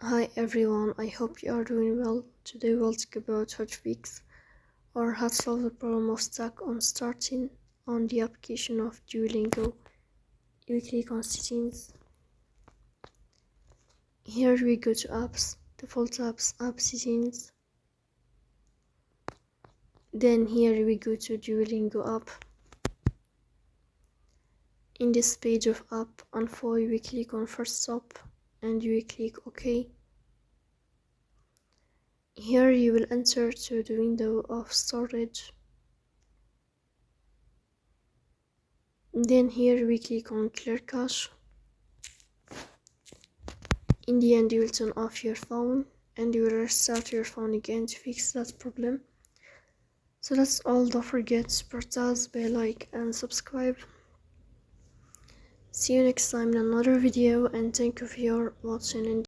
Hi everyone, I hope you are doing well. Today we'll talk about how to fix or how to solve the problem of stuck on starting on the application of Duolingo. We click on settings. Here we go to apps, default apps, app settings. Then here we go to Duolingo app. In this page of app info, we click on first stop and we click OK. Here you will enter to the window of storage. Then here we click on clear cache. In the end you will turn off your phone and you will restart your phone again to fix that problem. So that's all. Don't forget to support us by like and subscribe. See you next time in another video and thank you for watching.